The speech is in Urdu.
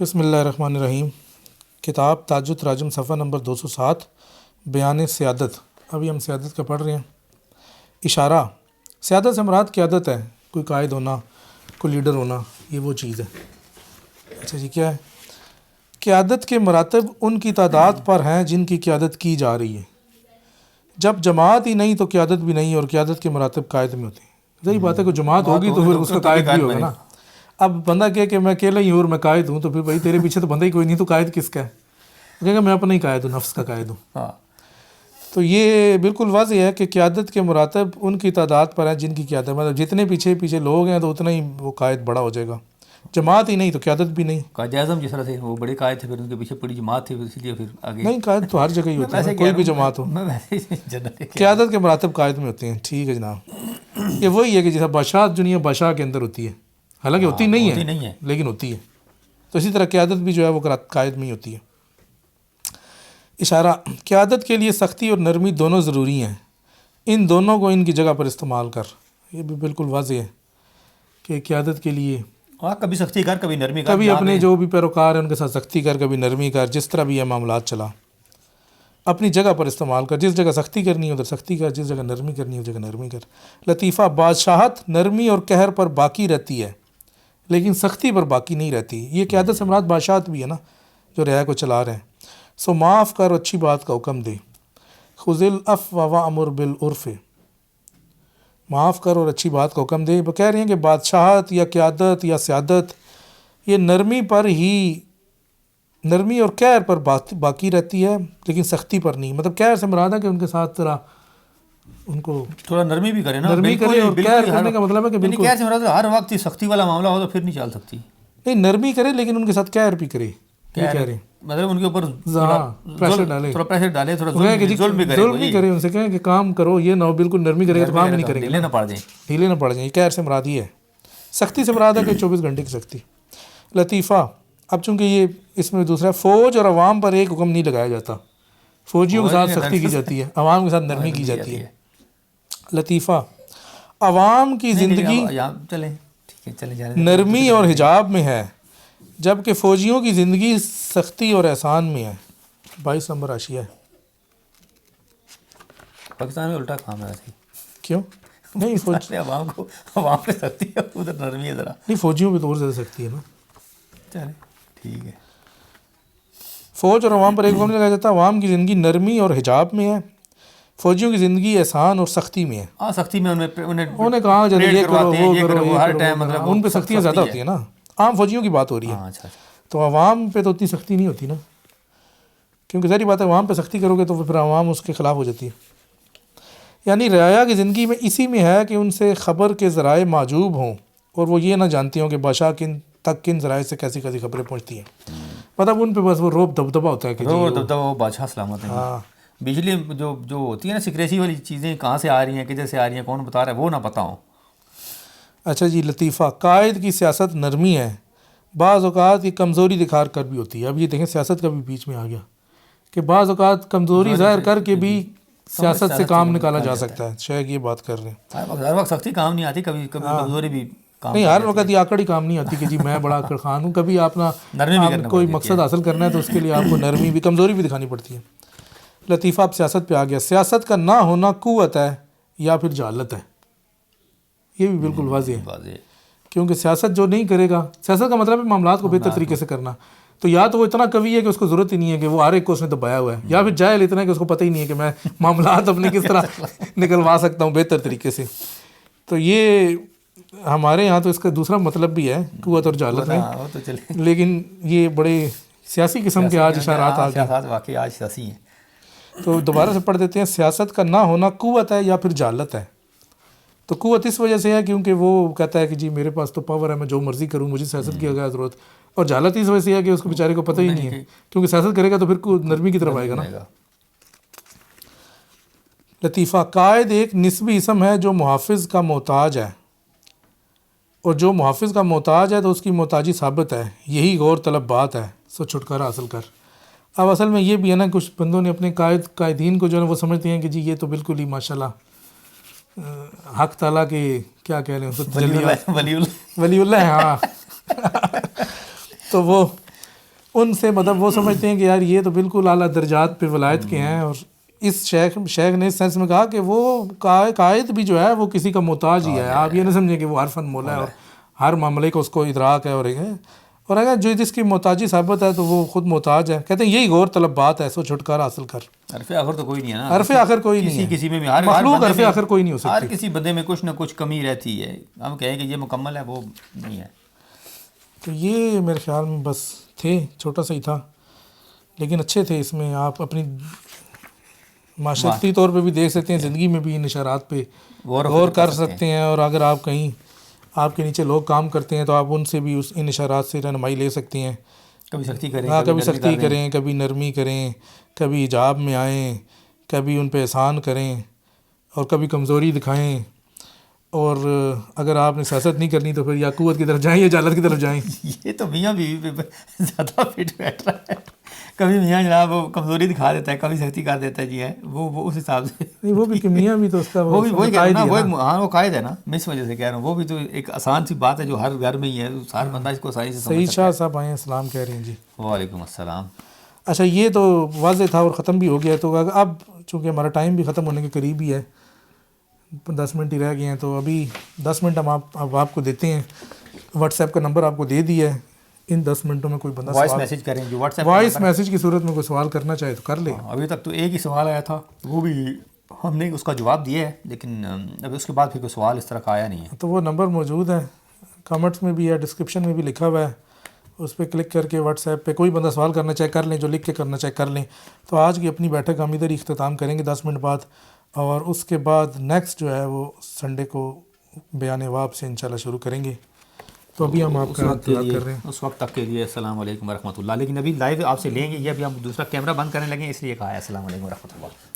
بسم اللہ الرحمن الرحیم۔ کتاب تاج التراجم صفحہ نمبر 207 بیان سیادت۔ ابھی ہم سیادت کا پڑھ رہے ہیں۔ اشارہ، سیادت سے مراد قیادت ہے، کوئی قائد ہونا، کوئی لیڈر ہونا، یہ وہ چیز ہے۔ اچھا جی، کیا ہے؟ قیادت کے مراتب ان کی تعداد پر ہیں جن کی قیادت کی جا رہی ہے۔ جب جماعت ہی نہیں تو قیادت بھی نہیں، اور قیادت کے مراتب قائد میں ہوتے ہیں۔ صحیح بات ہے، کوئی جماعت ہوگی تو پھر اس کا قائد بھی ہوگا نا۔ اب بندہ کہے کہ میں اکیلا ہی ہوں اور میں قائد ہوں، تو پھر بھائی تیرے پیچھے تو بندہ ہی کوئی نہیں، تو قائد کس کا ہے؟ کہے گا میں اپنا ہی قائد ہوں، نفس کا قائد ہوں۔ تو یہ بالکل واضح ہے کہ قیادت کے مراتب ان کی تعداد پر ہیں جن کی قیادت، مطلب جتنے پیچھے لوگ ہیں تو اتنا ہی وہ قائد بڑا ہو جائے گا۔ جماعت ہی نہیں تو قیادت بھی نہیں۔ قائد اعظم جس طرح تھے، وہ بڑے قائد تھے، پھر ان کے پیچھے بڑی جماعت تھی، اسی لیے پھر آگے نہیں، قائد تو ہر جگہ ہی ہوتا ہے، کوئی بھی جماعت ہو، قیادت کے مراتب قائد میں ہوتے ہیں۔ ٹھیک ہے جناب، یہ وہی ہے کہ جیسا بادشاہ دنیا بادشاہ کے اندر ہوتی ہے، حالانکہ ہوتی نہیں ہے لیکن ہوتی ہے، تو اسی طرح قیادت بھی جو ہے وہ قائد میں ہی ہوتی ہے۔ اشارہ، قیادت کے لیے سختی اور نرمی دونوں ضروری ہیں، ان دونوں کو ان کی جگہ پر استعمال کر۔ یہ بھی بالکل واضح ہے کہ قیادت کے لیے کبھی سختی کر، کبھی نرمی کر، کبھی اپنے جو بھی پیروکار ہیں ان کے ساتھ سختی کر، کبھی نرمی کر، جس طرح بھی یہ معاملات چلا اپنی جگہ پر استعمال کر۔ جس جگہ سختی کرنی ہے ادھر سختی کر، جس جگہ نرمی کرنی ہے اس جگہ نرمی کر۔ لطیفہ، بادشاہت نرمی اور قہر پر باقی رہتی ہے لیکن سختی پر باقی نہیں رہتی۔ یہ قیادت سے مراد بادشاہت بھی ہے نا، جو رعایا کو چلا رہے ہیں۔ سو معاف کر اور اچھی بات کا حکم دے۔ خذ العفو وامر بالعرف، معاف کر اور اچھی بات کا حکم دے۔ وہ کہہ رہے ہیں کہ بادشاہت یا قیادت یا سیادت یہ نرمی اور قہر پر باقی رہتی ہے لیکن سختی پر نہیں۔ مطلب قہر سے مراد ہے کہ ان کے ساتھ ذرا ان کو تھوڑا نرمی بھی کرے نا، نرمی کرے، اور قہر کرنے کا مطلب ہے کہ بالکل قہر سے مراد ہر وقت ہی سختی والا معاملہ ہو تو پھر نہیں چل سکتی۔ نہیں، نرمی کرے لیکن ان کے ساتھ قہر بھی کرے، یہ کہہ رہے ہیں، مطلب ان کے اوپر پریشر ڈالے، تھوڑا پریشر ڈالے، تھوڑا ظلم بھی کرے، ان سے کہیں کہ کام کرو، یہ نہ ہو بالکل نرمی کرے گا تو کام ہی نہیں کریں گے، ڈھیلے نہ پڑ جائیں، ڈھیلے نہ پڑ جائیں۔ یہ قہر سے مراد یہ ہے۔ سختی سے مراد ہے کہ 24 گھنٹے کی سختی۔ لطیفہ، اب چونکہ یہ اس میں دوسرا فوج اور عوام پر ایک حکم نہیں لگایا جاتا، فوجیوں کے ساتھ سختی کی جاتی ہے، عوام کے ساتھ نرمی کی جاتی ہے۔ لطیفہ، عوام کی زندگی نرمی اور حجاب میں ہے جبکہ فوجیوں کی زندگی سختی اور احسان میں ہے۔ 22 نمبر حاشیہ ہے۔ پاکستان میں الٹا کام ہے ایسے۔ کیوں؟ نہیں، فوج عوام پہ سختی ہے، ادھر نرمی ہے ذرا۔ نہیں، فوجیوں پہ تو اور زیادہ سختی ہے نا۔ چلے ٹھیک ہے۔ فوج اور عوام پر ایک حکم نہیں لگایا جاتا، عوام کی زندگی نرمی اور حجاب میں ہے، فوجیوں کی زندگی احسان اور سختی میں ہے۔ ہاں، سختی میں انہیں کہا جاتا ہے یہ کرو وہ کرو، ہر ٹائم مطلب ان پہ سختیاں زیادہ ہوتی ہیں نا۔ عام فوجیوں کی بات ہو رہی ہے، تو عوام پہ تو اتنی سختی نہیں ہوتی نا، کیونکہ ظاہری بات ہے عوام پہ سختی کرو گے تو پھر عوام اس کے خلاف ہو جاتی ہے۔ یعنی رعایا کی زندگی میں اسی میں ہے کہ ان سے خبر کے ذرائع معجوب ہوں اور وہ یہ نہ جانتی ہوں کہ بادشاہ کن ذرائع سے کیسی خبریں پہنچتی ہیں۔ مطلب ان پہ بس وہ روب دبدبہ ہوتا ہے کہ وہ بادشاہ سلامت ہے۔ ہاں، بجلی جو ہوتی ہے نا، سیکریسی والی چیزیں کہاں سے آ رہی ہیں، کدھر سے آ رہی ہیں، کون بتا رہا ہے، وہ نہ پتہ ہو۔ اچھا جی، لطیفہ، قائد کی سیاست نرمی ہے، بعض اوقات یہ کمزوری دکھا کر بھی ہوتی ہے۔ اب یہ دیکھیں سیاست کا بھی بیچ میں آ گیا کہ بعض اوقات کمزوری ظاہر کر کے بھی سیاست سے کام نکالا جا سکتا ہے۔ شاید یہ بات کر رہے ہیں، ہر وقت سختی کام نہیں آتی، کبھی کمزوری بھی نہیں، ہر وقت یہ آکڑ ہی کام نہیں آتی کہ جی میں بڑا آکڑ خان ہوں۔ کبھی آپ کوئی مقصد حاصل کرنا ہے تو اس کے لیے آپ کو نرمی بھی، کمزوری بھی دکھانی پڑتی ہے۔ لطیفہ، اب سیاست پہ آ گیا۔ سیاست کا نہ ہونا قوت ہے یا پھر جہالت ہے۔ یہ بھی بالکل واضح ہے، کیونکہ سیاست جو نہیں کرے گا، سیاست کا مطلب ہے معاملات کو بہتر طریقے سے کرنا، تو یا تو وہ اتنا قوی ہے کہ اس کو ضرورت ہی نہیں ہے کہ وہ ہر ایک کو اس نے دبایا ہوا ہے، یا پھر جاہل اتنا ہے کہ اس کو پتہ ہی نہیں ہے کہ میں معاملات اپنے کس طرح نکلوا سکتا ہوں بہتر طریقے سے۔ تو یہ ہمارے یہاں تو اس کا دوسرا مطلب بھی ہے، قوت اور جہالت ہے، لیکن یہ بڑے سیاسی قسم کے آج اشارات آ گئے، واقعی آج سیاسی ہیں۔ تو دوبارہ سے پڑھ دیتے ہیں۔ سیاست کا نہ ہونا قوت ہے یا پھر جہالت ہے۔ تو قوت اس وجہ سے ہے کیونکہ وہ کہتا ہے کہ جی میرے پاس تو پاور ہے، میں جو مرضی کروں، مجھے سیاست کی کیا ضرورت، اور جہالت اس وجہ سے ہے کہ اس کو بیچارے کو پتہ ہی نہیں ہے، کیونکہ سیاست کرے گا تو پھر نرمی کی طرف آئے گا نا۔ لطیفہ، قائد ایک نسبی اسم ہے جو محافظ کا محتاج ہے، اور جو محافظ کا محتاج ہے تو اس کی محتاجی ثابت ہے، یہی غور طلب بات ہے، سو چھٹکارا حاصل کر۔ اب اصل میں یہ بھی ہے نا، کچھ بندوں نے اپنے قائدین کو جو ہے وہ سمجھتے ہیں کہ جی یہ تو بالکل ہی ماشاءاللہ حق تعالیٰ کے کیا کہہ رہے ہیں، ولی اللہ ہے۔ ہاں تو وہ ان سے مطلب وہ سمجھتے ہیں کہ یار یہ تو بالکل اعلیٰ درجات پہ ولایت کے ہیں. اور اس شیخ نے اس سینس میں کہا کہ وہ قائد بھی جو ہے وہ کسی کا محتاج ہی ہے. آپ یہ نہ سمجھیں کہ وہ ہر فن مولا ہے اور ہر معاملے کا اس کو ادراک ہے. اور اگر جو جس کی محتاجی ثابت ہے تو وہ خود محتاج ہے. کہتے ہیں یہی غور طلب بات ہے، سو چھٹکارا حاصل کر. حرف آخر تو کوئی نہیں ہے نا، حرف آخر کوئی نہیں ہے، کسی میں بھی مخلوق حرف آخر کوئی نہیں ہو سکتی. ہر کسی بندے میں کچھ نہ کچھ کمی رہتی ہے. ہم کہیں کہ یہ مکمل ہے، وہ نہیں ہے. تو یہ میرے خیال میں بس تھے، چھوٹا سا ہی تھا لیکن اچھے تھے. اس میں آپ اپنی معاشرتی طور پہ بھی دیکھ سکتے ہیں، زندگی میں بھی ان اشارات پہ غور کر سکتے ہیں. اور اگر آپ کہیں آپ کے نیچے لوگ کام کرتے ہیں تو آپ ان سے بھی اس ان اشارات سے رہنمائی لے سکتی ہیں. کبھی سختی کریں، کبھی سختی کریں، کبھی نرمی کریں، کبھی حجاب میں آئیں، کبھی ان پہ احسان کریں اور کبھی کمزوری دکھائیں. اور اگر آپ نے سیاست نہیں کرنی تو پھر یا قوت کی طرف جائیں یا جالت کی طرف جائیں. یہ تو میاں بیوی پہ زیادہ فٹ بیٹھ رہا ہے. کبھی میاں جناب وہ کمزوری دکھا دیتا ہے، کبھی سختی کر دیتا ہے. جی ہے وہ اس حساب سے نہیں، وہ بھی میاں بھی تو اس کا وہ بھی وہی کہہ رہا ہوں نا، ہاں وہ قائد ہے نا. میں اس وجہ سے کہہ رہا ہوں وہ بھی تو ایک آسان سی بات ہے جو ہر گھر میں ہی ہے، ہر بندہ اس کو آسانی سے سمجھ سعید سکتا ہے. شاہ صاحب آئے ہیں، السلام کہہ رہے ہیں. جی وعلیکم السلام. اچھا، یہ تو واضح تھا اور ختم بھی ہو گیا. تو اب چونکہ ہمارا ٹائم بھی ختم ہونے کے قریب ہی ہے، 10 منٹ ہی رہ گئے ہیں، تو ابھی 10 منٹ ہم آپ کو دیتے ہیں. واٹس ایپ کا نمبر آپ کو دے دیا ہے. ان 10 منٹوں میں کوئی بندہ وائس میسج کریں جو واٹس ایپ وائس میسج کی صورت میں کوئی سوال کرنا چاہے تو کر لے. ابھی تک تو ایک ہی سوال آیا تھا، وہ بھی ہم نے اس کا جواب دیا ہے، لیکن ابھی اس کے بعد پھر کوئی سوال اس طرح کا آیا نہیں ہے. تو وہ نمبر موجود ہے، کمنٹس میں بھی ہے، ڈسکرپشن میں بھی لکھا ہوا ہے. اس پہ کلک کر کے واٹس ایپ پہ کوئی بندہ سوال کرنا چاہے کر لیں، جو لکھ کے کرنا چاہے کر لیں. تو آج کی اپنی بیٹھک ہم ادھر ہی اختتام کریں گے 10 منٹ بعد، اور اس کے بعد نیکسٹ جو ہے وہ سنڈے کو بیان واب سے انشاءاللہ شروع کریں گے. تو ابھی ہم آپ کا انتظار کر رہے ہیں. اس وقت تک کے لیے السلام علیکم ورحمۃ اللہ. لیکن ابھی لائیو آپ سے لیں گے، یہ ابھی ہم دوسرا کیمرہ بند کرنے لگے، اس لیے کہا ہے السلام علیکم ورحمۃ اللہ.